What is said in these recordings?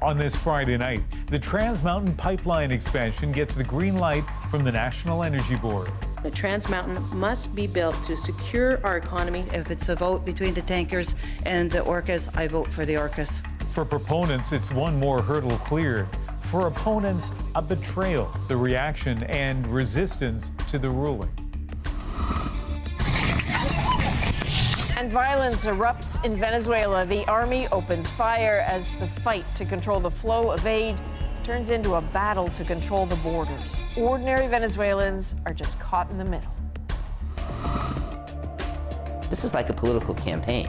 On this Friday night, the Trans Mountain pipeline expansion gets the green light from the National Energy Board. The Trans Mountain must be built to secure our economy. If it's a vote between the tankers and the orcas, I vote for the orcas. For proponents, it's one more hurdle cleared. For opponents, a betrayal, the reaction and resistance to the ruling. And violence erupts in Venezuela. The army opens fire as the fight to control the flow of aid turns into a battle to control the borders. Ordinary Venezuelans are just caught in the middle. This is like a political campaign.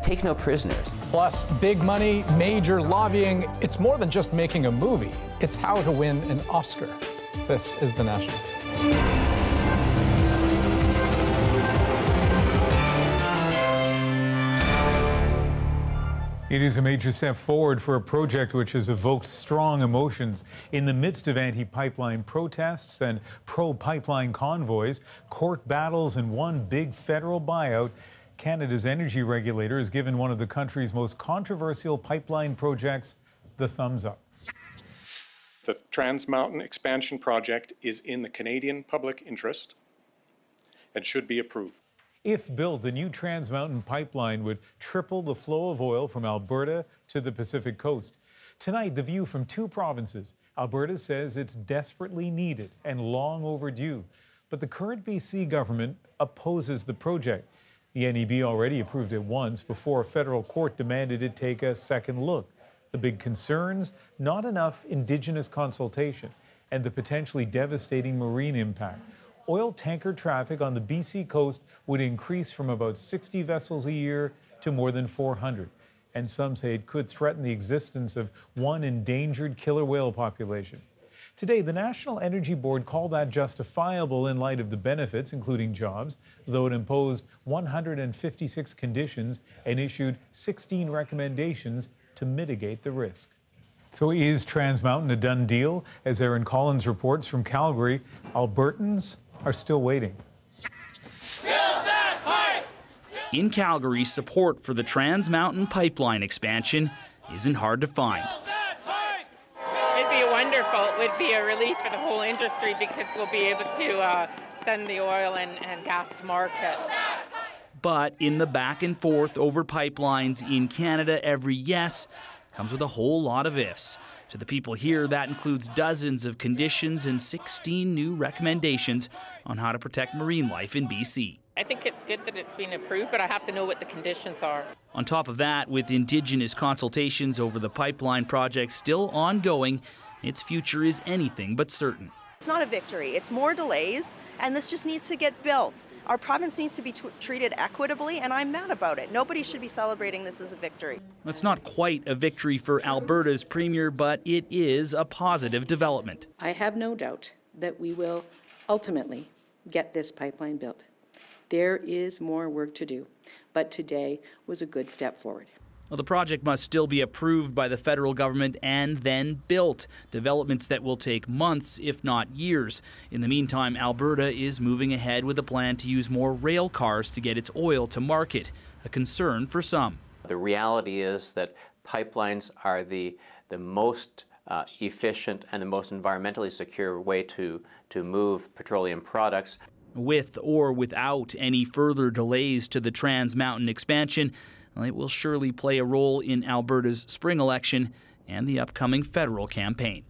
Take no prisoners. Plus, big money, major lobbying. It's more than just making a movie. It's how to win an Oscar. This is The National. It is a major step forward for a project which has evoked strong emotions. In the midst of anti-pipeline protests and pro-pipeline convoys, court battles, and one big federal buyout, Canada's energy regulator has given one of the country's most controversial pipeline projects the thumbs up. The Trans Mountain expansion project is in the Canadian public interest and should be approved. If built, the new Trans Mountain pipeline would triple the flow of oil from Alberta to the Pacific coast. Tonight, the view from two provinces. Alberta says it's desperately needed and long overdue, but the current BC government opposes the project. The NEB already approved it once before a federal court demanded it take a second look. The big concerns, not enough Indigenous consultation and the potentially devastating marine impact. Oil tanker traffic on the BC coast would increase from about 60 vessels a year to more than 400. And some say it could threaten the existence of one endangered killer whale population. Today, the National Energy Board called that justifiable in light of the benefits, including jobs, though it imposed 156 conditions and issued 16 recommendations to mitigate the risk. So is Trans Mountain a done deal? As Aaron Collins reports from Calgary, Albertans are still waiting. In Calgary, support for the Trans Mountain pipeline expansion isn't hard to find. It'd be wonderful. It would be a relief for the whole industry because we'll be able to send the oil and gas to market. But in the back and forth over pipelines in Canada, every yes comes with a whole lot of ifs. To the people here, that includes dozens of conditions and 16 new recommendations on how to protect marine life in BC. I think it's good that it's been approved, but I have to know what the conditions are. On top of that, with Indigenous consultations over the pipeline project still ongoing, its future is anything but certain. It's not a victory, it's more delays, and this just needs to get built. Our province needs to be treated equitably, and I'm mad about it. Nobody should be celebrating this as a victory. It's not quite a victory for Alberta's premier, but it is a positive development. I have no doubt that we will ultimately get this pipeline built. There is more work to do, but today was a good step forward. Well, the project must still be approved by the federal government and then built. Developments that will take months, if not years. In the meantime, Alberta is moving ahead with a plan to use more rail cars to get its oil to market, a concern for some. The reality is that pipelines are the most efficient and the most environmentally secure way to move petroleum products. With or without any further delays to the Trans Mountain expansion, it will surely play a role in Alberta's spring election and the upcoming federal campaign.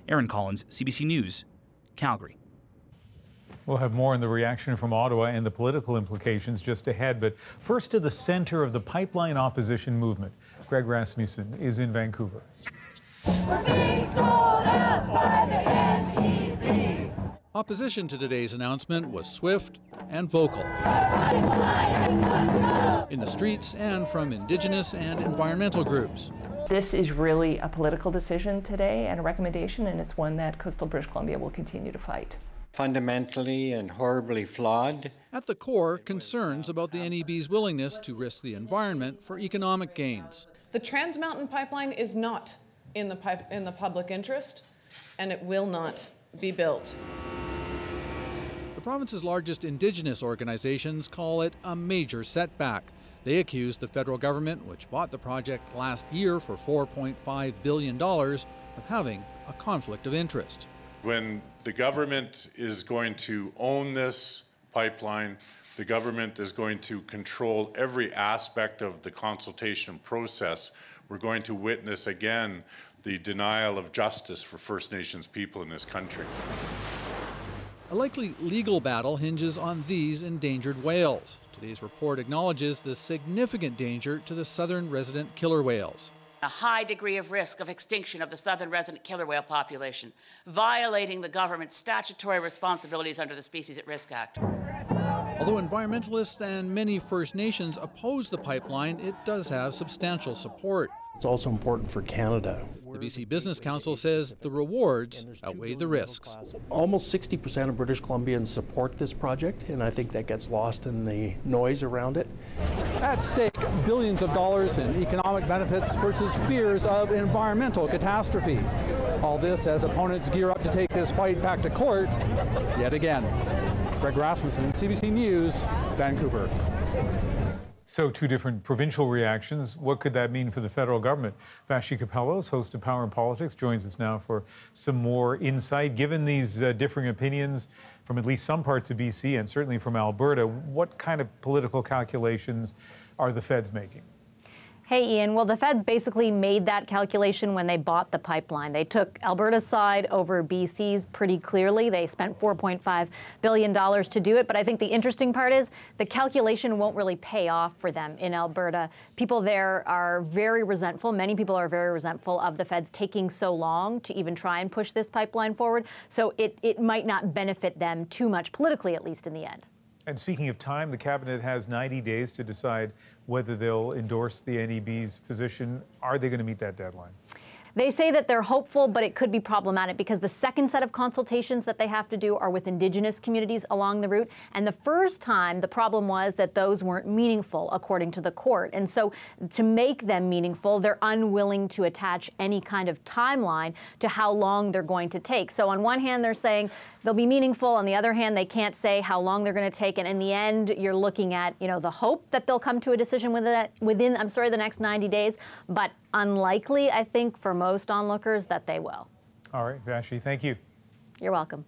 Aaron Collins, CBC News, Calgary. We'll have more on the reaction from Ottawa and the political implications just ahead, but first to the center of the pipeline opposition movement. Greg Rasmussen is in Vancouver. We're being sold out by the NEB. Opposition to today's announcement was swift and vocal. In the streets and from Indigenous and environmental groups. This is really a political decision today and a recommendation, and it's one that coastal British Columbia will continue to fight. Fundamentally and horribly flawed. At the core, concerns about the NEB's willingness to risk the environment for economic gains. The Trans Mountain pipeline is not in the public interest, and it will not be built. The province's largest Indigenous organizations call it a major setback. They accuse the federal government, which bought the project last year for $4.5 billion, of having a conflict of interest. When the government is going to own this pipeline, the government is going to control every aspect of the consultation process. We're going to witness again the denial of justice for First Nations people in this country. A likely legal battle hinges on these endangered whales. Today's report acknowledges the significant danger to the southern resident killer whales. A high degree of risk of extinction of the southern resident killer whale population, violating the government's statutory responsibilities under the Species at Risk Act. Although environmentalists and many First Nations oppose the pipeline, it does have substantial support. It's also important for Canada. The BC Business Council says the rewards outweigh the risks. Almost 60% of British Columbians support this project, and I think that gets lost in the noise around it. At stake, billions of dollars in economic benefits versus fears of environmental catastrophe. All this as opponents gear up to take this fight back to court yet again. Greg Rasmussen, CBC News, Vancouver. So two different provincial reactions. What could that mean for the federal government? Vashi Capellos, host of Power and Politics, joins us now for some more insight. Given these differing opinions from at least some parts of BC and certainly from Alberta, what kind of political calculations are the feds making? Hey, Ian. Well, the feds basically made that calculation when they bought the pipeline. They took Alberta's side over BC's pretty clearly. They spent $4.5 billion to do it. But I think the interesting part is the calculation won't really pay off for them in Alberta. People there are very resentful. Many people are very resentful of the feds taking so long to even try and push this pipeline forward. So it might not benefit them too much politically, at least in the end. And speaking of time, the cabinet has 90 days to decide whether they'll endorse the NEB's position. Are they going to meet that deadline? They say that they're hopeful, but it could be problematic because the second set of consultations that they have to do are with Indigenous communities along the route. And the first time, the problem was that those weren't meaningful, according to the court. And so to make them meaningful, they're unwilling to attach any kind of timeline to how long they're going to take. So on one hand, they're saying they'll be meaningful. On the other hand, they can't say how long they're going to take. And in the end, you're looking at, the hope that they'll come to a decision within the next 90 days. But unlikely, I think, for most onlookers that they will. All right, Vashi, thank you. You're welcome.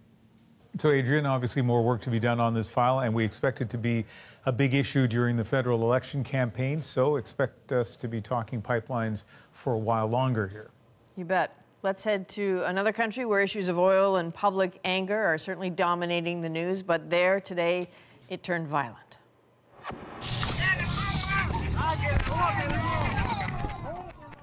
So, Adrian, obviously more work to be done on this file, and we expect it to be a big issue during the federal election campaign, so expect us to be talking pipelines for a while longer here. You bet. Let's head to another country where issues of oil and public anger are certainly dominating the news, but there today it turned violent.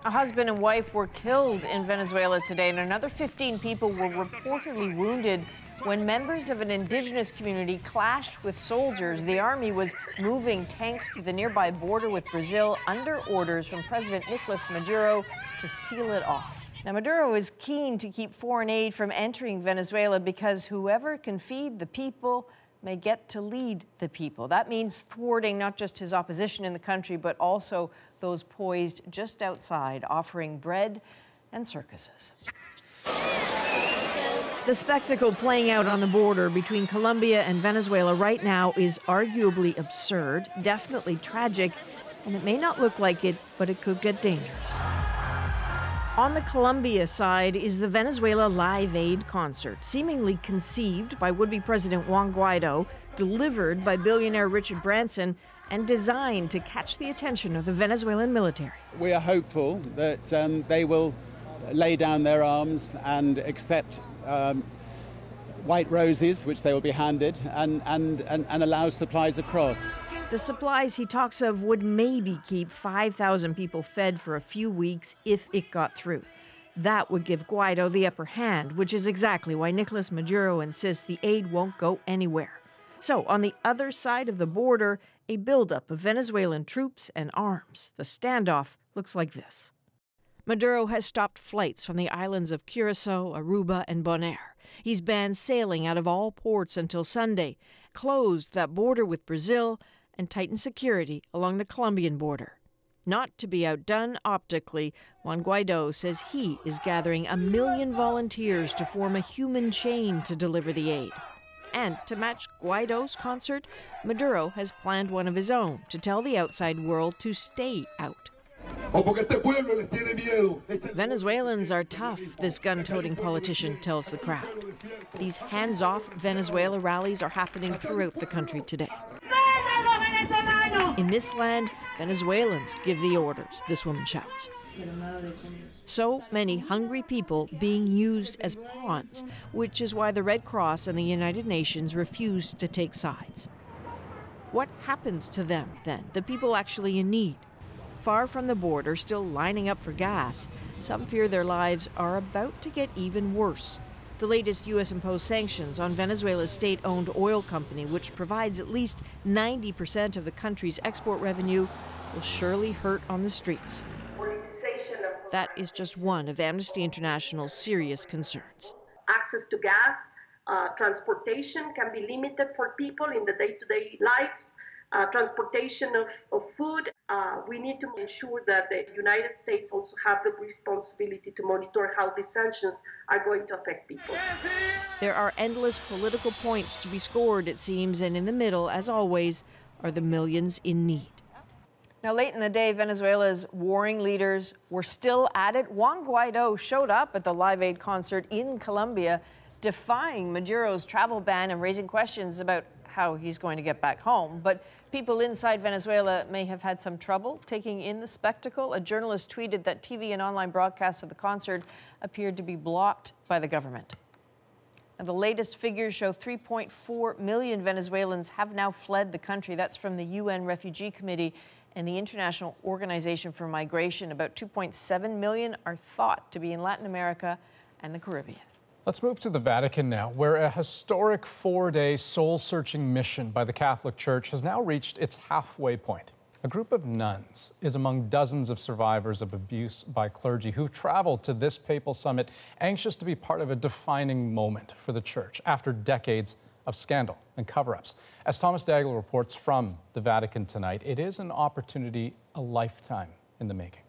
A husband and wife were killed in Venezuela today, and another 15 people were reportedly wounded when members of an indigenous community clashed with soldiers. The army was moving tanks to the nearby border with Brazil under orders from President Nicolas Maduro to seal it off. Now, Maduro is keen to keep foreign aid from entering Venezuela because whoever can feed the people may get to lead the people. That means thwarting not just his opposition in the country, but also those poised just outside, offering bread and circuses. The spectacle playing out on the border between Colombia and Venezuela right now is arguably absurd, definitely tragic, and it may not look like it, but it could get dangerous. On the Colombia side is the Venezuela Live Aid concert, seemingly conceived by would-be President Juan Guaido, delivered by billionaire Richard Branson, and designed to catch the attention of the Venezuelan military. We are hopeful that they will lay down their arms and accept white roses, which they will be handed, and allow supplies across. The supplies he talks of would maybe keep 5,000 people fed for a few weeks if it got through. That would give Guaido the upper hand, which is exactly why Nicolas Maduro insists the aid won't go anywhere. So, on the other side of the border, a buildup of Venezuelan troops and arms. The standoff looks like this. Maduro has stopped flights from the islands of Curacao, Aruba, and Bonaire. He's banned sailing out of all ports until Sunday, closed that border with Brazil, and tightened security along the Colombian border. Not to be outdone optically, Juan Guaido says he is gathering 1 million volunteers to form a human chain to deliver the aid. And to match Guaido's concert, Maduro has planned one of his own to tell the outside world to stay out. Venezuelans are tough, this gun-toting politician tells the crowd. These hands-off Venezuela rallies are happening throughout the country today. In this land, Venezuelans give the orders, this woman shouts. So many hungry people being used as pawns, which is why the Red Cross and the United Nations refuse to take sides. What happens to them, then, the people actually in need? Far from the border, still lining up for gas, some fear their lives are about to get even worse. The latest U.S.-imposed sanctions on Venezuela's state-owned oil company, which provides at least 90% of the country's export revenue, will surely hurt on the streets. That is just one of Amnesty International's serious concerns. Access to gas, transportation can be limited for people in the day-to-day lives, transportation of food. We need to ensure that the United States also have the responsibility to monitor how these sanctions are going to affect people. There are endless political points to be scored, it seems, and in the middle, as always, are the millions in need. Now, late in the day, Venezuela's warring leaders were still at it. Juan Guaido showed up at the Live Aid concert in Colombia, defying Maduro's travel ban and raising questions about how he's going to get back home. But people inside Venezuela may have had some trouble taking in the spectacle. A journalist tweeted that TV and online broadcasts of the concert appeared to be blocked by the government. Now, the latest figures show 3.4 million Venezuelans have now fled the country. That's from the UN Refugee Committee and the International Organization for Migration. About 2.7 million are thought to be in Latin America and the Caribbean. Let's move to the Vatican now, where a historic 4-day soul-searching mission by the Catholic Church has now reached its halfway point. A group of nuns is among dozens of survivors of abuse by clergy who've traveled to this papal summit, anxious to be part of a defining moment for the Church after decades of scandal and cover-ups. As Thomas Daigle reports from the Vatican tonight, it is an opportunity a lifetime in the making.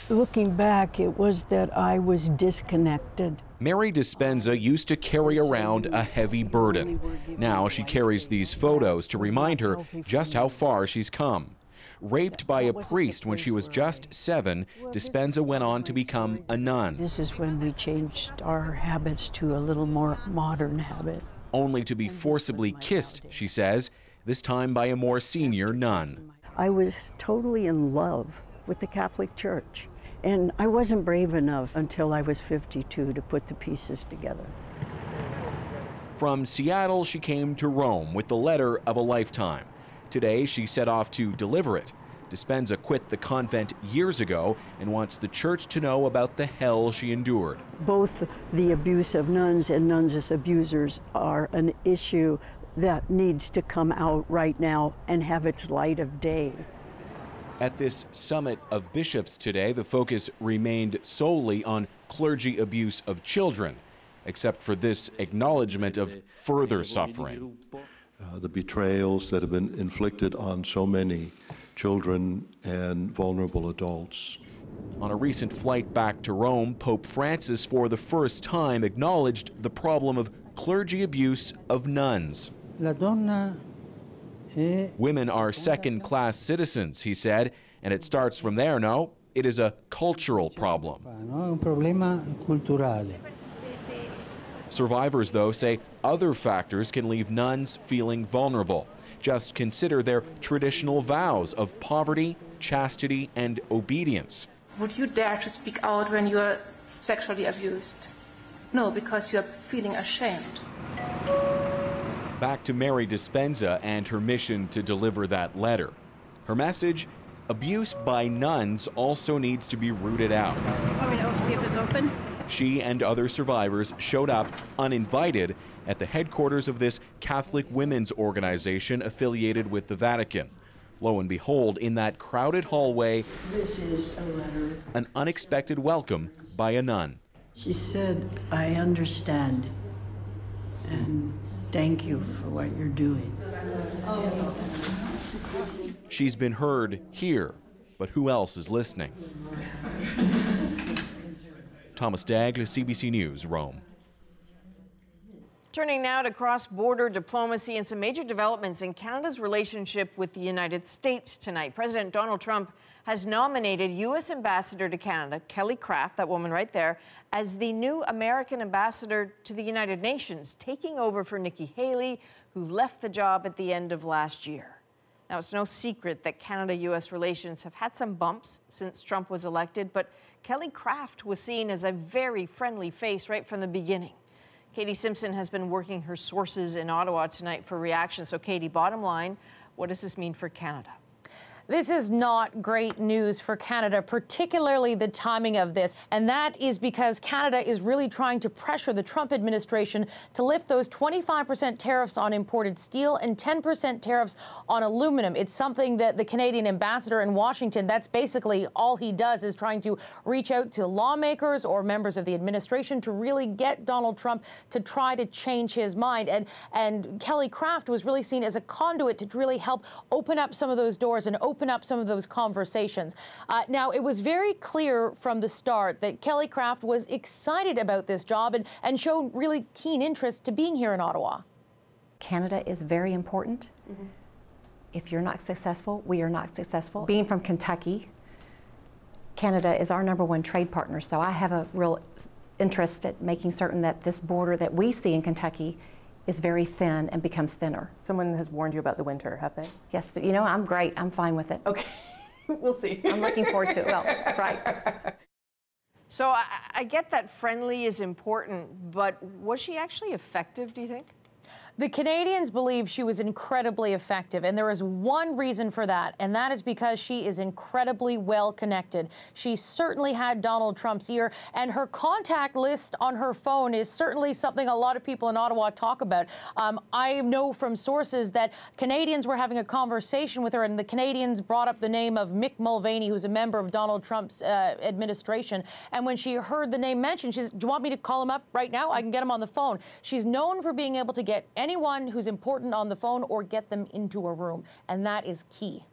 Looking back, it was that I was disconnected. Mary Dispenza used to carry around a heavy burden. Now she carries these photos to remind her just how far she's come. Raped by a priest when she was just 7, Dispenza went on to become a nun. This is when we changed our habits to a little more modern habit. Only to be forcibly kissed, she says, this time by a more senior nun. I was totally in love with the Catholic Church. And I wasn't brave enough until I was 52 to put the pieces together. From Seattle, she came to Rome with the letter of a lifetime. Today, she set off to deliver it. Dispenza quit the convent years ago and wants the Church to know about the hell she endured. Both the abuse of nuns and nuns as abusers are an issue that needs to come out right now and have its light of day. At this summit of bishops today, the focus remained solely on clergy abuse of children, except for this acknowledgement of further suffering. The betrayals that have been inflicted on so many children and vulnerable adults. On a recent flight back to Rome, Pope Francis for the first time acknowledged the problem of clergy abuse of nuns. Women are second-class citizens, he said, and it starts from there, no? It is a cultural problem. Survivors, though, say other factors can leave nuns feeling vulnerable. Just consider their traditional vows of poverty, chastity, and obedience. Would you dare to speak out when you are sexually abused? No, because you are feeling ashamed. Back to Mary Dispenza and her mission to deliver that letter. Her message, abuse by nuns also needs to be rooted out. Want me to see if it's open? She and other survivors showed up uninvited at the headquarters of this Catholic women's organization affiliated with the Vatican. Lo and behold, in that crowded hallway, this is a letter. An unexpected welcome by a nun. She said, I understand, and thank you for what you're doing. She's been heard here, but who else is listening? Thomas Daigle, CBC News, Rome. Turning now to cross-border diplomacy and some major developments in Canada's relationship with the United States tonight. President Donald Trump has nominated U.S. Ambassador to Canada, Kelly Craft, that woman right there, as the new American ambassador to the United Nations, taking over for Nikki Haley, who left the job at the end of last year. Now, it's no secret that Canada-U.S. relations have had some bumps since Trump was elected, but Kelly Craft was seen as a very friendly face right from the beginning. Katie Simpson has been working her sources in Ottawa tonight for reaction. So, Katie, bottom line, what does this mean for Canada? This is not great news for Canada, particularly the timing of this. And that is because Canada is really trying to pressure the Trump administration to lift those 25% tariffs on imported steel and 10% tariffs on aluminum. It's something that the Canadian ambassador in Washington, that's basically all he does, is trying to reach out to lawmakers or members of the administration to really get Donald Trump to try to change his mind. And Kelly Craft was really seen as a conduit to really help open up some of those doors and open up some of those conversations. Now, it was very clear from the start that Kelly Craft was excited about this job and showed really keen interest to being here in Ottawa. Canada is very important. If you're not successful, we are not successful. Being from Kentucky, Canada is our #1 trade partner, so I have a real interest at making certain that this border that we see in Kentucky is very thin and becomes thinner. Someone has warned you about the winter, have they? Yes, but you know, I'm great. I'm fine with it. Okay, we'll see. I'm looking forward to it. Well, right. So I get that friendly is important, but was she actually effective, do you think? The Canadians believe she was incredibly effective, and there is one reason for that, and that is because she is incredibly well connected. She certainly had Donald Trump's ear, and her contact list on her phone is certainly something a lot of people in Ottawa talk about. I know from sources that Canadians were having a conversation with her, and the Canadians brought up the name of Mick Mulvaney, who's a member of Donald Trump's administration. And when she heard the name mentioned, she said, "Do you want me to call him up right now? I can get him on the phone." She's known for being able to get anyone who's important on the phone or get them into a room, and that is key.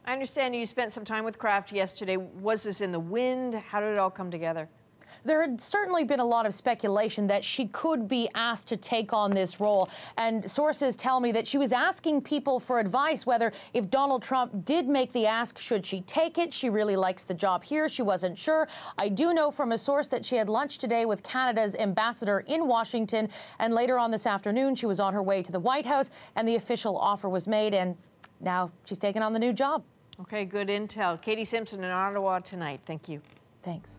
I understand you spent some time with Craft yesterday. Was this in the wind? How did it all come together? There had certainly been a lot of speculation that she could be asked to take on this role, and sources tell me that she was asking people for advice whether if Donald Trump did make the ask, should she take it? She really likes the job here. She wasn't sure. I do know from a source that she had lunch today with Canada's ambassador in Washington, and later on this afternoon she was on her way to the White House, and the official offer was made, and now she's taken on the new job. Okay, good intel. Katie Simpson in Ottawa tonight. Thank you. Thanks.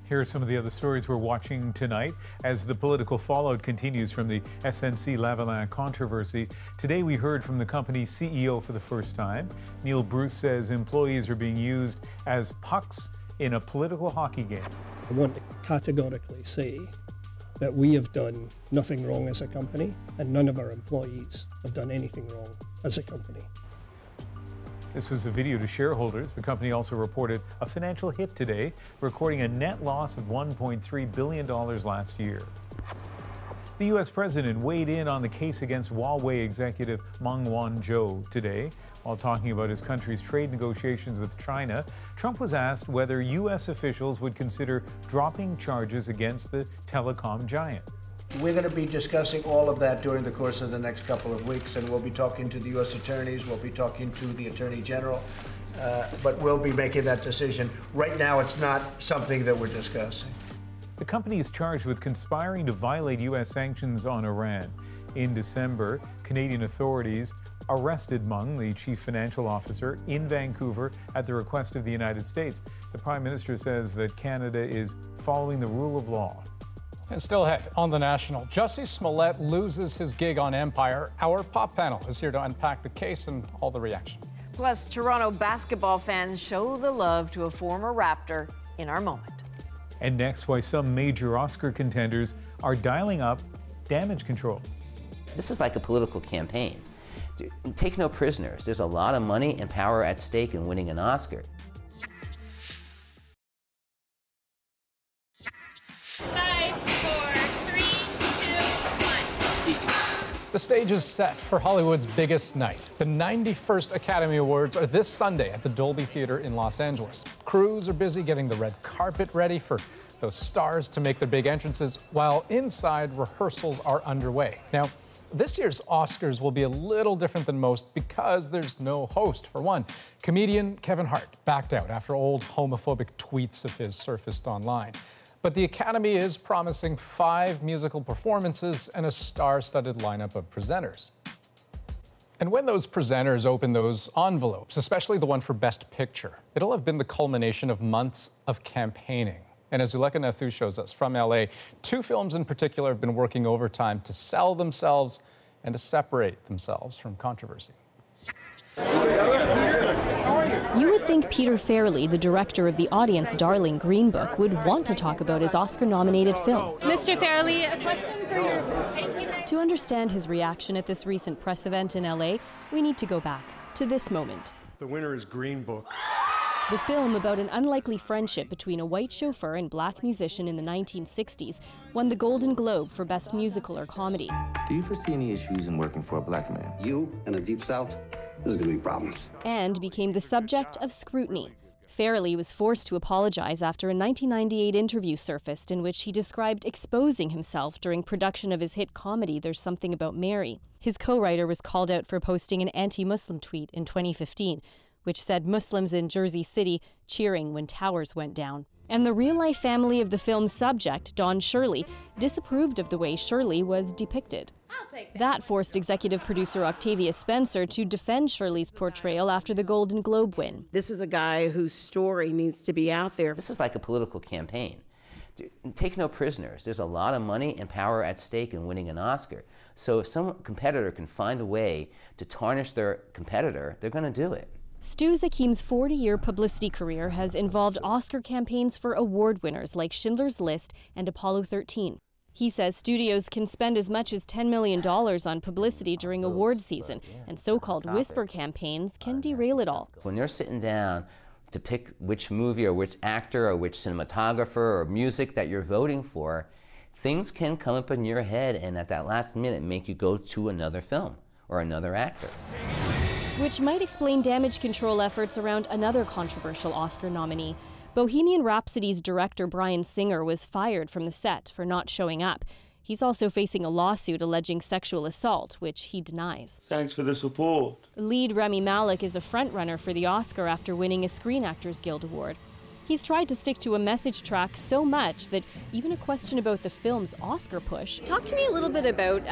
Here are some of the other stories we're watching tonight as the political fallout continues from the SNC-Lavalin controversy. Today we heard from the company's CEO for the first time. Neil Bruce says employees are being used as pucks in a political hockey game. I want to categorically say that we have done nothing wrong as a company, and none of our employees have done anything wrong as a company. This was a video to shareholders. The company also reported a financial hit today, recording a net loss of $1.3 billion last year. The U.S. president weighed in on the case against Huawei executive Meng Wanzhou today. While talking about his country's trade negotiations with China, Trump was asked whether U.S. officials would consider dropping charges against the telecom giant. We're going to be discussing all of that during the course of the next couple of weeks, and we'll be talking to the U.S. attorneys, we'll be talking to the Attorney General, but we'll be making that decision. Right now, it's not something that we're discussing. The company is charged with conspiring to violate U.S. sanctions on Iran. In December, Canadian authorities arrested Meng, the chief financial officer, in Vancouver at the request of the United States. The Prime Minister says that Canada is following the rule of law. And still ahead on The National, Jussie Smollett loses his gig on Empire. Our pop panel is here to unpack the case and all the reaction. Plus, Toronto basketball fans show the love to a former Raptor in our moment. And next, why some major Oscar contenders are dialing up damage control. This is like a political campaign. Take no prisoners. There's a lot of money and power at stake in winning an Oscar. The stage is set for Hollywood's biggest night. The 91st Academy Awards are this Sunday at the Dolby Theater in Los Angeles. Crews are busy getting the red carpet ready for those stars to make their big entrances, while inside rehearsals are underway. Now, this year's Oscars will be a little different than most because there's no host. For one, comedian Kevin Hart backed out after old homophobic tweets of his surfaced online. But the Academy is promising 5 musical performances and a star-studded lineup of presenters. And when those presenters open those envelopes, especially the one for Best Picture, it'll have been the culmination of months of campaigning. And as Zuleka Nathu shows us from LA, 2 films in particular have been working overtime to sell themselves and to separate themselves from controversy. You would think Peter Farrelly, the director of the audience darling Green Book, would want to talk about his Oscar-nominated film. Mr. Farrelly, a question for you. To understand his reaction at this recent press event in LA, we need to go back to this moment. The winner is Green Book. The film about an unlikely friendship between a white chauffeur and black musician in the 1960s won the Golden Globe for Best Musical or Comedy. Do you foresee any issues in working for a black man? You in the Deep South, there's gonna be problems. And became the subject of scrutiny. Farrelly was forced to apologize after a 1998 interview surfaced in which he described exposing himself during production of his hit comedy There's Something About Mary. His co-writer was called out for posting an anti-Muslim tweet in 2015, which said Muslims in Jersey City cheering when towers went down. And the real-life family of the film's subject, Don Shirley, disapproved of the way Shirley was depicted. That forced executive producer Octavia Spencer to defend Shirley's portrayal after the Golden Globe win. This is a guy whose story needs to be out there. This is like a political campaign. Take no prisoners. There's a lot of money and power at stake in winning an Oscar. So if some competitor can find a way to tarnish their competitor, they're going to do it. Stu Zakim's 40-year publicity career has involved Oscar campaigns for award winners like Schindler's List and Apollo 13. He says studios can spend as much as $10 million on publicity during award season, and so-called whisper campaigns can derail it all. When you're sitting down to pick which movie or which actor or which cinematographer or music that you're voting for, things can come up in your head and at that last minute make you go to another film or another actor. Which might explain damage control efforts around another controversial Oscar nominee. Bohemian Rhapsody's director Bryan Singer was fired from the set for not showing up. He's also facing a lawsuit alleging sexual assault, which he denies. Thanks for the support. Lead Rami Malek is a frontrunner for the Oscar after winning a Screen Actors Guild Award. He's tried to stick to a message track so much that even a question about the film's Oscar push Talk to me a little bit about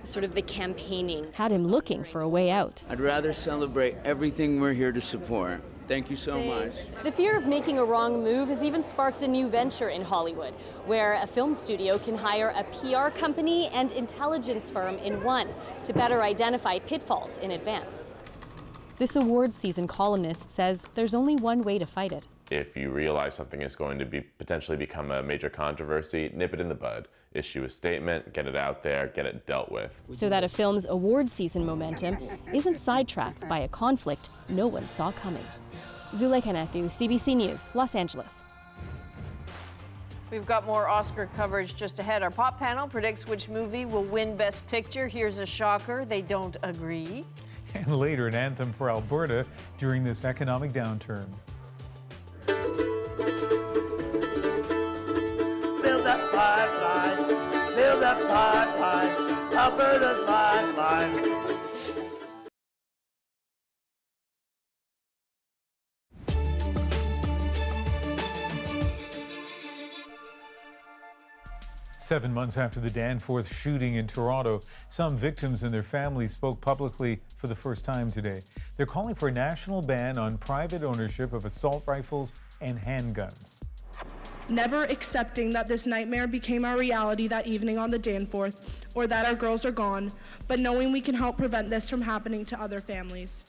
sort of the campaigning. had him looking for a way out. I'd rather celebrate everything we're here to support. Thank you so much. The fear of making a wrong move has even sparked a new venture in Hollywood, where a film studio can hire a PR company and intelligence firm in one to better identify pitfalls in advance. This awards season columnist says there's only one way to fight it. If you realize something is going to potentially become a major controversy, nip it in the bud. Issue a statement, get it out there, get it dealt with. So that a film's award season momentum isn't sidetracked by a conflict no one saw coming. Zuleka Nathu, CBC News, Los Angeles. We've got more Oscar coverage just ahead. Our pop panel predicts which movie will win Best Picture. Here's a shocker, they don't agree. And later, an anthem for Alberta during this economic downturn. Build that pipeline, build that pipeline, Alberta's lifeline. Seven months after the Danforth shooting in Toronto, some victims and their families spoke publicly for the first time today. They're calling for a national ban on private ownership of assault rifles and handguns. Never accepting that this nightmare became our reality that evening on the Danforth, or that our girls are gone, but knowing we can help prevent this from happening to other families.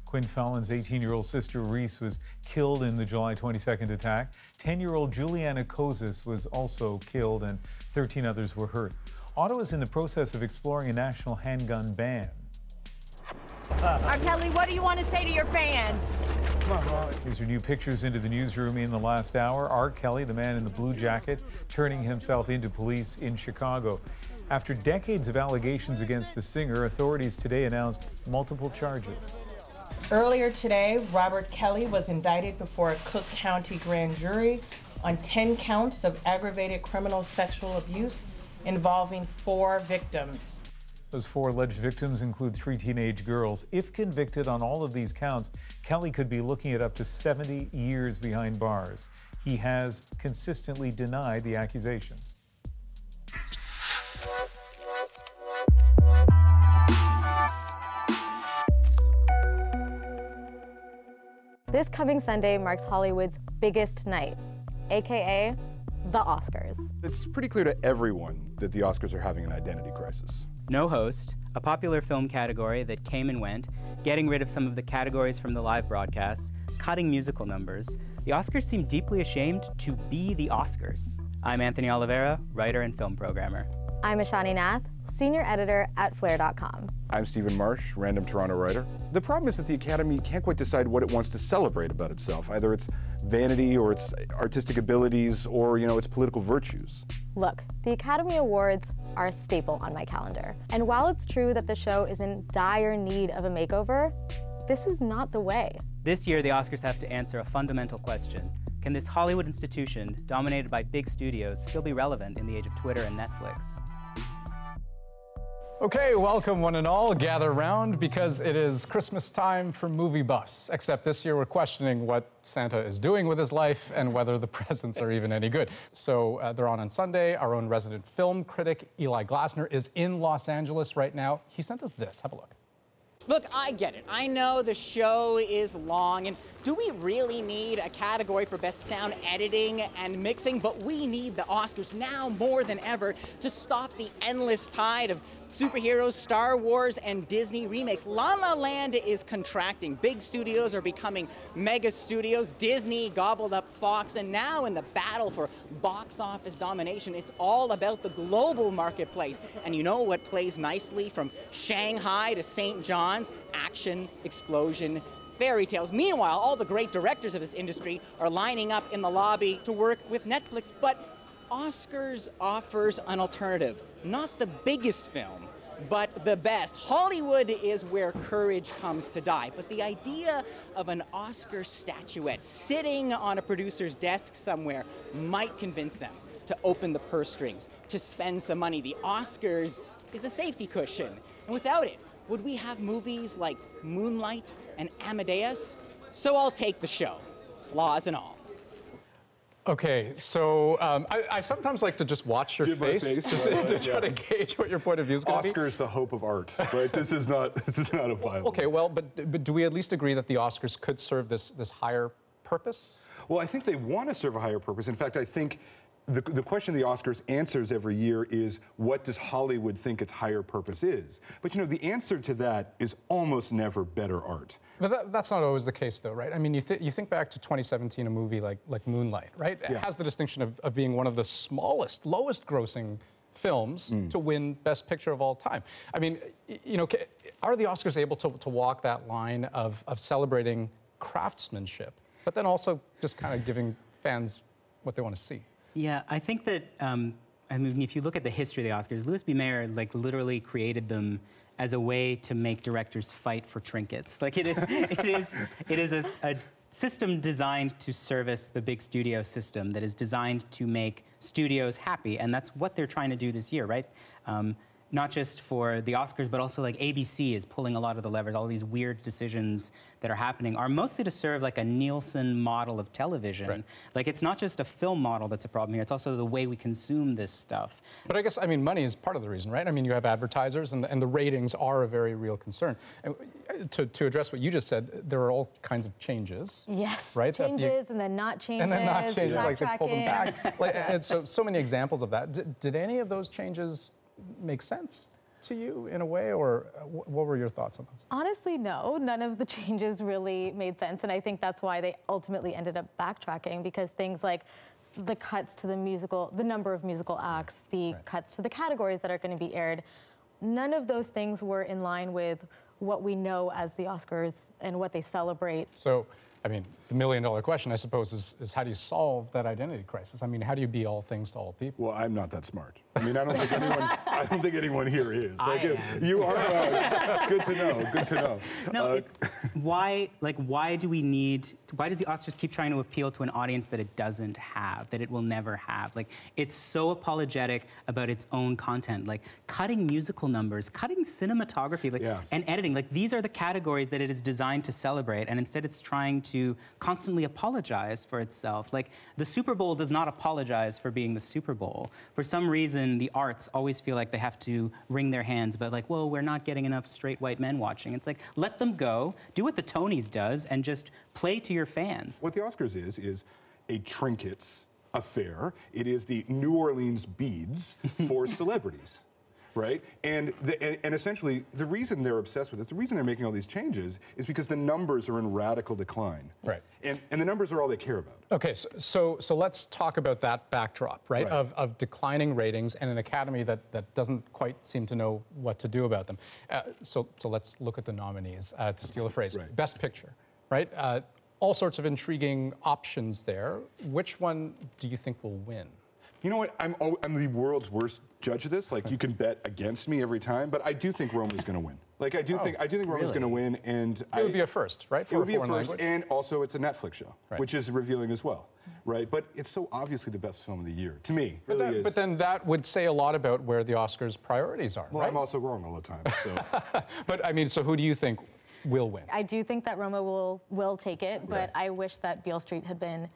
Quinn Fallon's 18-year-old sister Reese was killed in the July 22nd attack. 10-year-old Juliana Kozis was also killed and 13 others were hurt. Ottawa is in the process of exploring a national handgun ban. Kelly, what do you want to say to your fans? These are new pictures into the newsroom in the last hour. R. Kelly, the man in the blue jacket, turning himself into police in Chicago. After decades of allegations against the singer, authorities today announced multiple charges. Earlier today, Robert Kelly was indicted before a Cook County grand jury on 10 counts of aggravated criminal sexual abuse involving 4 victims. Those 4 alleged victims include 3 teenage girls. If convicted on all of these counts, Kelly could be looking at up to 70 years behind bars. He has consistently denied the accusations. This coming Sunday marks Hollywood's biggest night, aka the Oscars. It's pretty clear to everyone that the Oscars are having an identity crisis. No host, a popular film category that came and went, getting rid of some of the categories from the live broadcasts, cutting musical numbers. The Oscars seem deeply ashamed to be the Oscars. I'm Anthony Oliveira, writer and film programmer. I'm Ashani Nath, senior editor at Flair.com. I'm Stephen Marsh, random Toronto writer. The problem is that the Academy can't quite decide what it wants to celebrate about itself. Either its vanity or its artistic abilities or, its political virtues. Look, the Academy Awards are a staple on my calendar. And while it's true that the show is in dire need of a makeover, this is not the way. This year, the Oscars have to answer a fundamental question. Can this Hollywood institution, dominated by big studios, still be relevant in the age of Twitter and Netflix? Okay, welcome one and all. Gather round because it is Christmas time for movie buffs. Except this year we're questioning what Santa is doing with his life and whether the presents are even any good. So they're on Sunday. Our own resident film critic, Eli Glasner, is in Los Angeles right now. He sent us this. Have a look. Look, I get it. I know the show is long, and do we really need a category for best sound editing and mixing? But we need the Oscars now more than ever to stop the endless tide of superheroes, Star Wars, and Disney remakes. La La Land is contracting. Big studios are becoming mega studios. Disney gobbled up Fox, and now in the battle for box office domination, it's all about the global marketplace. And you know what plays nicely from Shanghai to St. John's? Action, explosion, fairy tales. Meanwhile, all the great directors of this industry are lining up in the lobby to work with Netflix, but Oscars offers an alternative. Not the biggest film, but the best. Hollywood is where courage comes to die. But the idea of an Oscar statuette sitting on a producer's desk somewhere might convince them to open the purse strings, to spend some money. The Oscars is a safety cushion. And without it, would we have movies like Moonlight and Amadeus? So I'll take the show, flaws and all. Okay, so I sometimes like to just watch your face to try to gauge what your point of view is going to be. Oscar's the hope of art, right? This is not a violent. Okay, well, but do we at least agree that the Oscars could serve this higher purpose? Well, I think they want to serve a higher purpose. In fact, I think the question the Oscars answers every year is, what does Hollywood think its higher purpose is? But the answer to that is almost never better art. But that's not always the case, though, right? I mean, you think back to 2017, a movie like Moonlight, right? Yeah. It has the distinction of being one of the smallest, lowest-grossing films to win Best Picture of all time. I mean, are the Oscars able to walk that line of celebrating craftsmanship, but then also just kind of giving fans what they want to see? Yeah, I think that, I mean, if you look at the history of the Oscars, Louis B. Mayer, literally created them as a way to make directors fight for trinkets. It is a system designed to service the big studio system that is designed to make studios happy, and that's what they're trying to do this year, right? Not just for the Oscars, but also ABC is pulling a lot of the levers. All these weird decisions that are happening are mostly to serve a Nielsen model of television. Right. It's not just a film model that's a problem here, it's also the way we consume this stuff. But I guess, money is part of the reason, right? I mean, you have advertisers and the ratings are a very real concern. And to address what you just said, there are all kinds of changes. Yes, right? Changes and then not changes. And then not changes, they pull them back. And so many examples of that. Did any of those changes make sense to you in a way, or what were your thoughts on those? Honestly, no. None of the changes really made sense, and I think that's why they ultimately ended up backtracking, because things like the cuts to the number of musical acts, the cuts to the categories that are going to be aired, none of those things were in line with what we know as the Oscars and what they celebrate. So I mean, the million-dollar question, I suppose, is how do you solve that identity crisis? I mean, how do you be all things to all people? Well, I'm not that smart. I mean, I don't think anyone here is. Like, you are. Good to know. Good to know. No, it's, why does the Oscars keep trying to appeal to an audience that it doesn't have, that it will never have? Like, it's so apologetic about its own content, like cutting musical numbers, cutting cinematography, and editing. Like, these are the categories that it is designed to celebrate, and instead it's trying to constantly apologize for itself. Like, the Super Bowl does not apologize for being the Super Bowl. For some reason, the arts always feel like they have to wring their hands about, like, well, we're not getting enough straight white men watching. It's like, let them go, do what the Tonys does, and just play to your fans. What the Oscars is a trinkets affair. It is the New Orleans beads for celebrities. Right? And essentially, the reason they're obsessed with it, the reason they're making all these changes is because the numbers are in radical decline. Right. And the numbers are all they care about. Okay, so let's talk about that backdrop, right? Of declining ratings and an academy that doesn't quite seem to know what to do about them. So let's look at the nominees, to steal a phrase. Right. Best Picture, right? All sorts of intriguing options there. Which one do you think will win? You know what? I'm the world's worst judge of this. Like, you can bet against me every time, but I do think Roma's going to win. Like, I do think Roma's going to win, and it would be a first, right? It would be a first, and also it's a Netflix show, which is revealing as well, right? But it's so obviously the best film of the year to me. Really is. But then that would say a lot about where the Oscars' priorities are. Well, right? I'm also wrong all the time. So. But I mean, so who do you think will win? I do think that Roma will take it, but I wish that Beale Street had been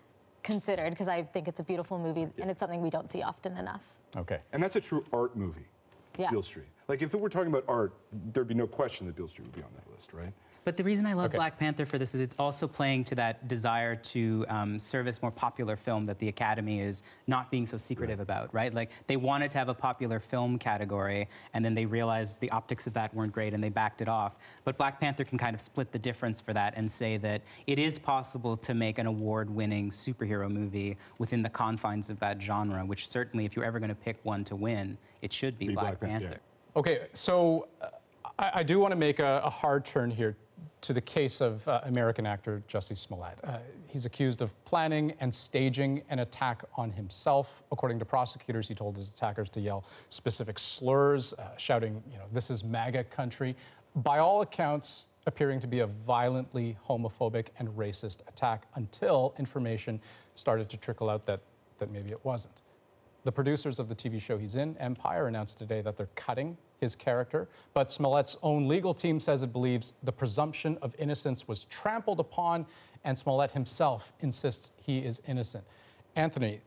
considered, because I think it's a beautiful movie and it's something we don't see often enough. Okay. And that's a true art movie, Beale Street. Like, if it were talking about art, there'd be no question that Beale Street would be on that list, right? But the reason I love Black Panther for this is it's also playing to that desire to service more popular film that the Academy is not being so secretive about, right? Like, they wanted to have a popular film category, and then they realized the optics of that weren't great, and they backed it off. But Black Panther can kind of split the difference for that and say that it is possible to make an award-winning superhero movie within the confines of that genre, which certainly, if you're ever going to pick one to win, it should be Black Panther. Yeah. Okay, so I do want to make a hard turn here to the case of American actor Jussie Smollett. He's accused of planning and staging an attack on himself. According to prosecutors, he told his attackers to yell specific slurs, shouting, "This is MAGA country." By all accounts, appearing to be a violently homophobic and racist attack until information started to trickle out that maybe it wasn't. The producers of the TV show he's in, Empire, announced today that they're cutting his character, but Smollett's own legal team says it believes the presumption of innocence was trampled upon, and Smollett himself insists he is innocent. Anthony,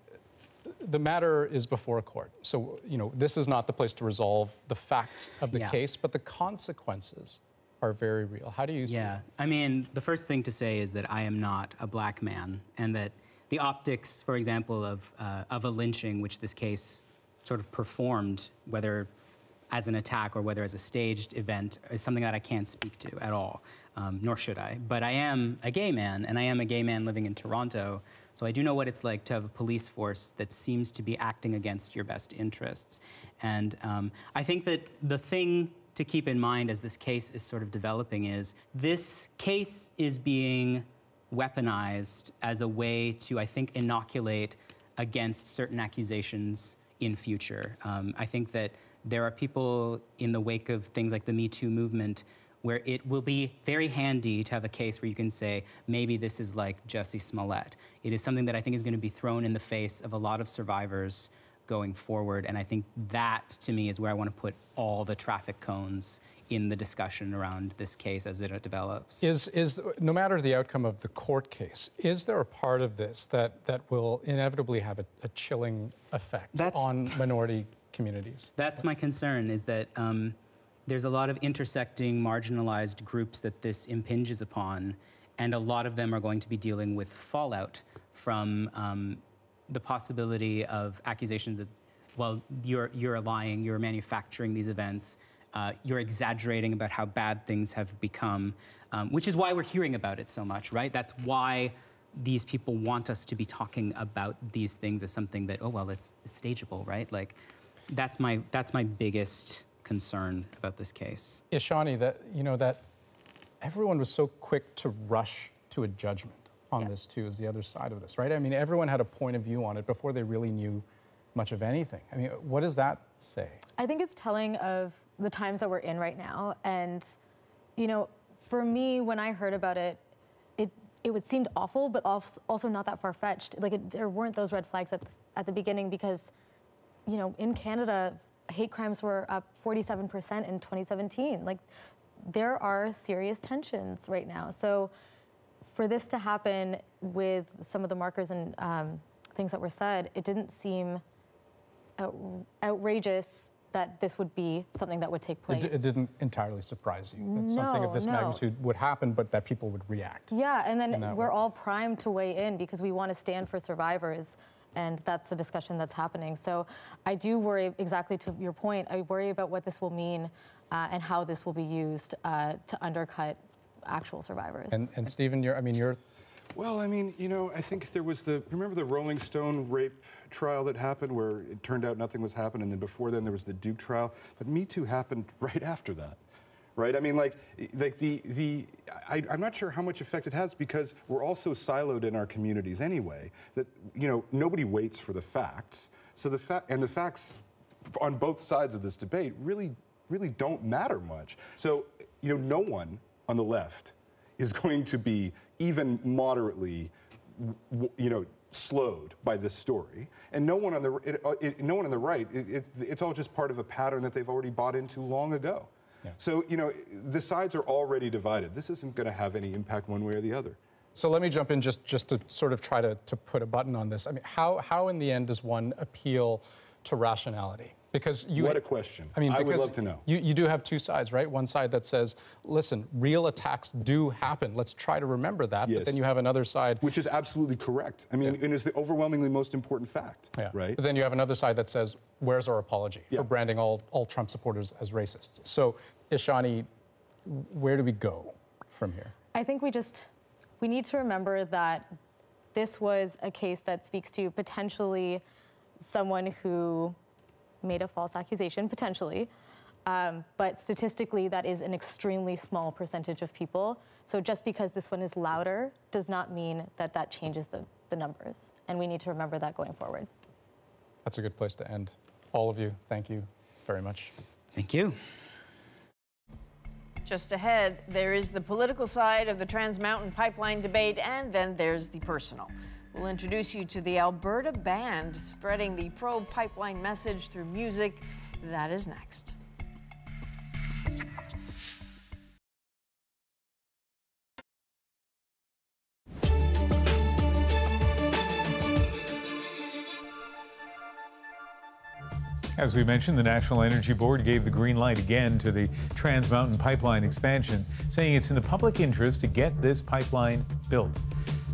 the matter is before a court, so this is not the place to resolve the facts of the case, but the consequences are very real. How do you see it? I mean, the first thing to say is that I am not a black man, and that the optics, for example, of a lynching, which this case sort of performed, whether as an attack or whether as a staged event, is something that I can't speak to at all, nor should I. But I am a gay man, and I am a gay man living in Toronto, so I do know what it's like to have a police force that seems to be acting against your best interests. And I think that the thing to keep in mind as this case is sort of developing is this case is being weaponized as a way to, I think, inoculate against certain accusations in future. I think that there are people in the wake of things like the Me Too movement where it will be very handy to have a case where you can say, maybe this is like Jussie Smollett. It is something that I think is going to be thrown in the face of a lot of survivors going forward, and I think that, to me, is where I want to put all the traffic cones in the discussion around this case as it develops. No matter the outcome of the court case, is there a part of this that will inevitably have a chilling effect on minority communities? That's my concern, is that there's a lot of intersecting, marginalized groups that this impinges upon, and a lot of them are going to be dealing with fallout from the possibility of accusations that, well, you're lying, you're manufacturing these events, you're exaggerating about how bad things have become, which is why we're hearing about it so much, right? That's why these people want us to be talking about these things as something that, oh, well, it's stageable, right? Like, that's my biggest concern about this case. Ishani, that everyone was so quick to rush to a judgment. on this too, is the other side of this, right? I mean, everyone had a point of view on it before they really knew much of anything. I mean, what does that say? I think it's telling of the times that we're in right now. And, you know, for me, when I heard about it, it seemed awful, but also not that far-fetched. Like, there weren't those red flags at the beginning because, you know, in Canada, hate crimes were up 47% in 2017. Like, there are serious tensions right now. So for this to happen with some of the markers and things that were said, it didn't seem outrageous that this would be something that would take place. It didn't entirely surprise you that something of this magnitude would happen, but that people would react. Yeah, and then we're all primed to weigh in because we want to stand for survivors, and that's the discussion that's happening. So I do worry, exactly to your point, I worry about what this will mean and how this will be used to undercut actual survivors. And Stephen, you're... Well, I mean, you know, I think there was remember the Rolling Stone rape trial that happened where it turned out nothing was happening, and then before then there was the Duke trial, but Me Too happened right after that, right? I mean, I'm not sure how much effect it has because we're all so siloed in our communities anyway that, you know, nobody waits for the facts. So the facts on both sides of this debate really don't matter much. So, you know, no one on the left is going to be even moderately, you know, slowed by this story, and no one on the right. It's all just part of a pattern that they've already bought into long ago. Yeah. So, you know, the sides are already divided. This isn't going to have any impact one way or the other. So let me jump in just to sort of try to put a button on this. I mean, how in the end does one appeal to rationality? Because what a question. I mean, I would love to know. You do have two sides, right? One side that says, listen, real attacks do happen. Let's try to remember that. Yes. But then you have another side. Which is absolutely correct. I mean, and is the overwhelmingly most important fact, right? But then you have another side that says, where's our apology for branding all Trump supporters as racists? So, Ishani, where do we go from here? I think we need to remember that this was a case that speaks to potentially someone who made a false accusation, potentially, but statistically that is an extremely small percentage of people. So just because this one is louder does not mean that that changes the numbers, and we need to remember that going forward. That's a good place to end. All of you, thank you very much. Thank you. Just ahead, there is the political side of the Trans Mountain Pipeline debate, and then there's the personal. We'll introduce you to the Alberta band spreading the pro-pipeline message through music. That is next. As we mentioned, the National Energy Board gave the green light again to the Trans Mountain Pipeline expansion, saying it's in the public interest to get this pipeline built.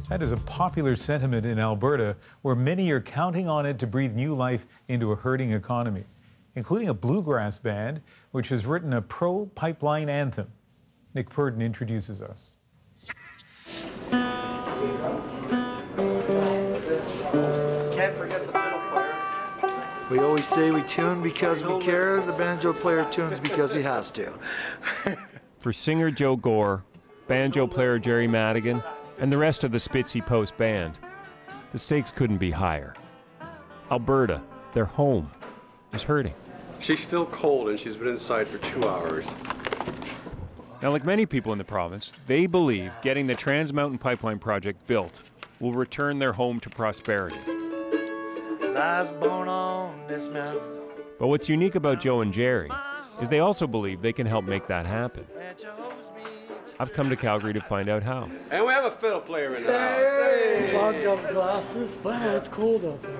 That is a popular sentiment in Alberta, where many are counting on it to breathe new life into a hurting economy, including a bluegrass band, which has written a pro-pipeline anthem. Nick Purdon introduces us. Can't forget the fiddle player. We always say we tune because we care. The banjo player tunes because he has to. For singer Joe Gore, banjo player Jerry Madigan, and the rest of the Spitzy Post band, the stakes couldn't be higher. Alberta, their home, is hurting. She's still cold and she's been inside for 2 hours. Now, like many people in the province, they believe getting the Trans Mountain Pipeline project built will return their home to prosperity. I was born on this mountain. But what's unique about Joe and Jerry is they also believe they can help make that happen. I've come to Calgary to find out how. And we have a fiddle player in the house. Hey! Fogged up glasses, but it's cold out there.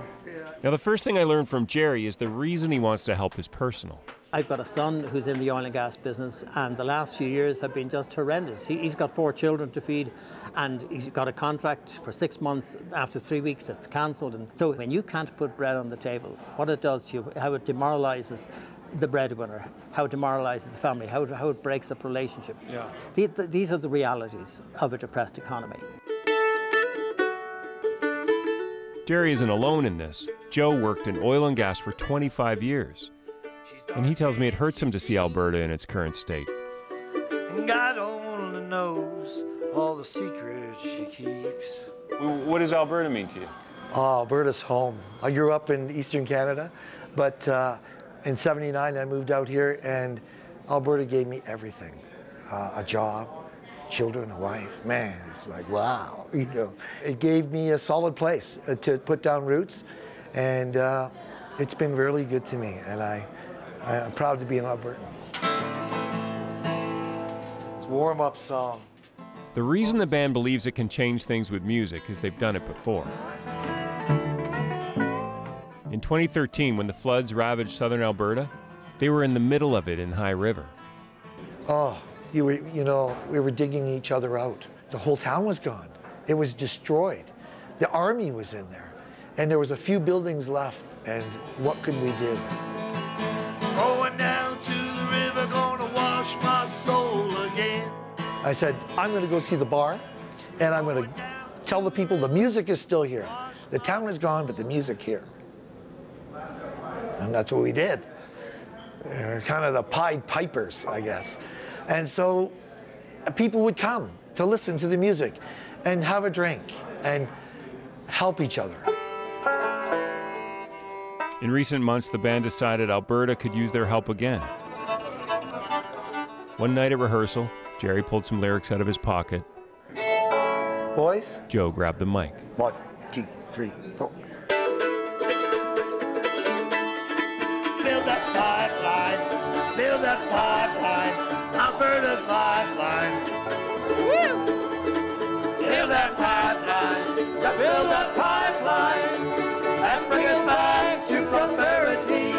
Now, the first thing I learned from Jerry is the reason he wants to help is personal. I've got a son who's in the oil and gas business, and the last few years have been just horrendous. He's got 4 children to feed, and he's got a contract for 6 months. After 3 weeks, it's cancelled. And so when you can't put bread on the table, what it does to you, how it demoralises the breadwinner, how it demoralises the family, how it breaks up relationship. Yeah. These are the realities of a depressed economy. Jerry isn't alone in this. Joe worked in oil and gas for 25 years. And he tells me it hurts him to see Alberta in its current state. God only knows all the secret she keeps. What does Alberta mean to you? Oh, Alberta's home. I grew up in Eastern Canada, but in '79 I moved out here, and Alberta gave me everything. A job, children, a wife. Man, it's like, wow, you know. It gave me a solid place to put down roots, and it's been really good to me, and I'm proud to be an Albertan. It's a warm-up song. The reason the band believes it can change things with music is they've done it before. In 2013, when the floods ravaged southern Alberta, they were in the middle of it in High River. Oh, we were digging each other out. The whole town was gone. It was destroyed. The army was in there, and there was a few buildings left, and what could we do? Going down to the river, gonna wash my soul again. I said, I'm gonna go see the bar, and I'm gonna tell the people the music is still here. The town is gone, but the music here. And that's what we did. We're kind of the Pied Pipers, I guess. And so people would come to listen to the music and have a drink and help each other. In recent months, the band decided Alberta could use their help again. One night at rehearsal, Jerry pulled some lyrics out of his pocket. Boys? Joe grabbed the mic. 1, 2, 3, 4. Build that pipeline, build that pipeline, Alberta's lifeline. Woo! Build that pipeline, just build that pipeline, and bring us back to prosperity.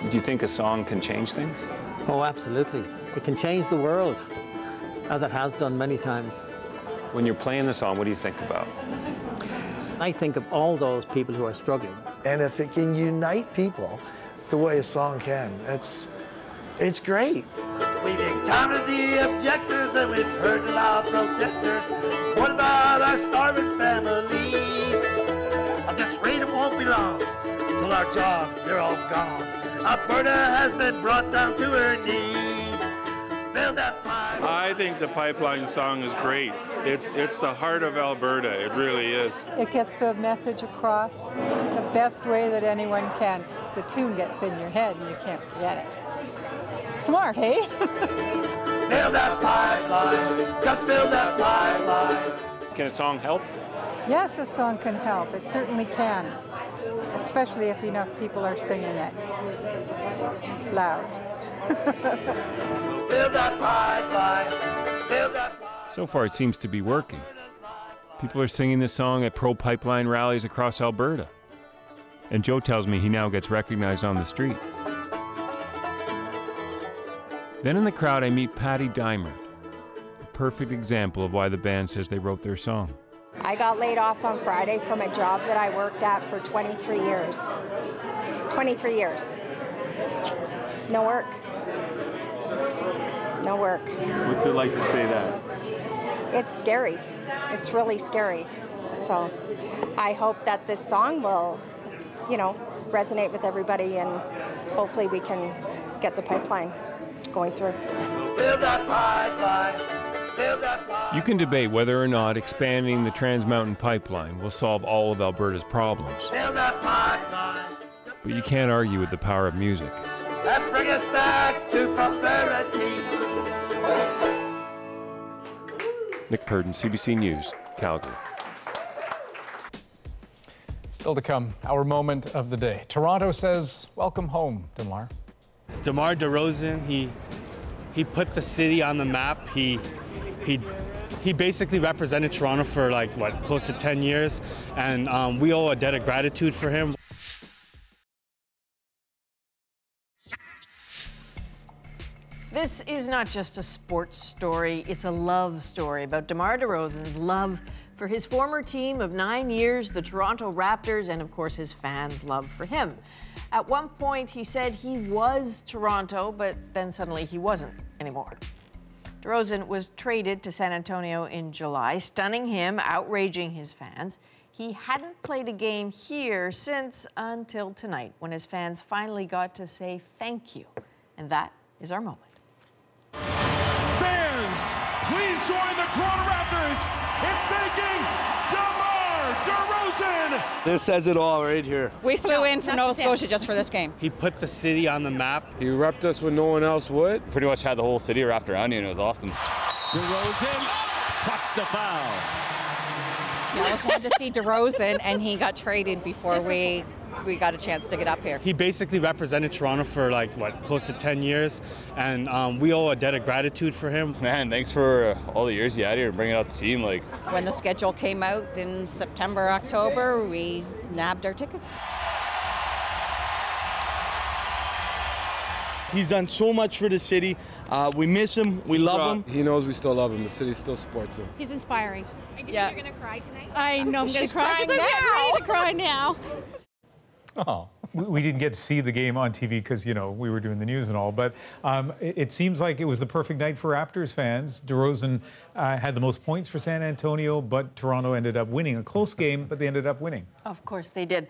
Do you think a song can change things? Oh, absolutely. It can change the world, as it has done many times. When you're playing the song, what do you think about? I think of all those people who are struggling. And if it can unite people the way a song can, it's great. We've encountered the objectors and we've heard the loud protesters. What about our starving families? At this rate it won't be long till our jobs, they're all gone. Alberta has been brought down to her knees. Build that pipeline. I think the pipeline song is great. It's the heart of Alberta. It really is. It gets the message across the best way that anyone can. The tune gets in your head and you can't forget it. Smart, hey? Build that pipeline. Just build that pipeline. Can a song help? Yes, a song can help. It certainly can. Especially if enough people are singing it loud. Build that pipeline. Build that pipeline. So far, it seems to be working. People are singing this song at pro-pipeline rallies across Alberta. And Joe tells me he now gets recognized on the street. Then in the crowd, I meet Patty Diamond, a perfect example of why the band says they wrote their song. I got laid off on Friday from a job that I worked at for 23 years. 23 years. No work. No work. What's it like to say that? It's scary. It's really scary. So I hope that this song will, resonate with everybody, and hopefully we can get the pipeline going through. Build that pipeline. Build that pipeline. You can debate whether or not expanding the Trans Mountain Pipeline will solve all of Alberta's problems. Build that pipeline. But you can't argue with the power of music. And bring us back to prosperity. Nick Purdon, CBC News, Calgary. Still to come, our moment of the day. Toronto says, welcome home, DeMar. DeRozan, he put the city on the map. He basically represented Toronto for close to 10 years, and we owe a debt of gratitude for him. This is not just a sports story, it's a love story about DeMar DeRozan's love for his former team of 9 years, the Toronto Raptors, and of course his fans' love for him. At one point he said he was Toronto, but then suddenly he wasn't anymore. DeRozan was traded to San Antonio in July, stunning him, outraging his fans. He hadn't played a game here since until tonight, when his fans finally got to say thank you. And that is our moment. Fans, Please join the Toronto Raptors in thanking DeRozan. This says it all right here. We flew in from Nova Scotia just for this game. He put the city on the map. He repped us when no one else would. Pretty much had the whole city wrapped around you, and it was awesome. DeRozan plus the foul. Yeah, I was wanted to see DeRozan, and he got traded before we got a chance to get up here. He basically represented Toronto for like, what, close to 10 years, and we owe a debt of gratitude for him. Man, thanks for all the years you had here and bringing out the team. Like, when the schedule came out in September, October, we nabbed our tickets. He's done so much for the city. We miss him. We love him. He knows we still love him. The city still supports him. He's inspiring. Yeah. You're going to cry tonight? I know I'm going to She's cry because I'm getting ready to cry now. Oh. We didn't get to see the game on TV because, you know, we were doing the news and all, but it seems like it was the perfect night for Raptors fans. DeRozan had the most points for San Antonio, but Toronto ended up winning. A close game, but they ended up winning. Of course they did.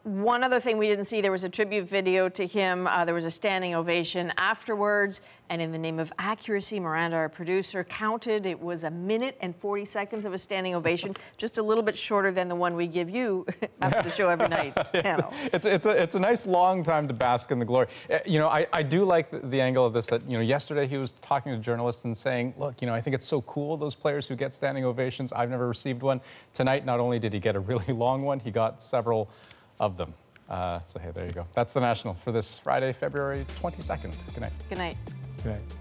One other thing we didn't see, there was a tribute video to him. There was a standing ovation afterwards. And in the name of accuracy, Miranda, our producer, counted. It was 1 minute and 40 seconds of a standing ovation, just a little bit shorter than the one we give you after the show every night. It's a nice long time to bask in the glory. You know, I do like the angle of this that, you know, yesterday he was talking to journalists and saying, look, you know, I think it's so cool, those players who get standing ovations. I've never received one. Tonight, not only did he get a really long one, he got several of them. So, hey, there you go. That's the National for this Friday, February 22nd. Good night. Good night. Good night.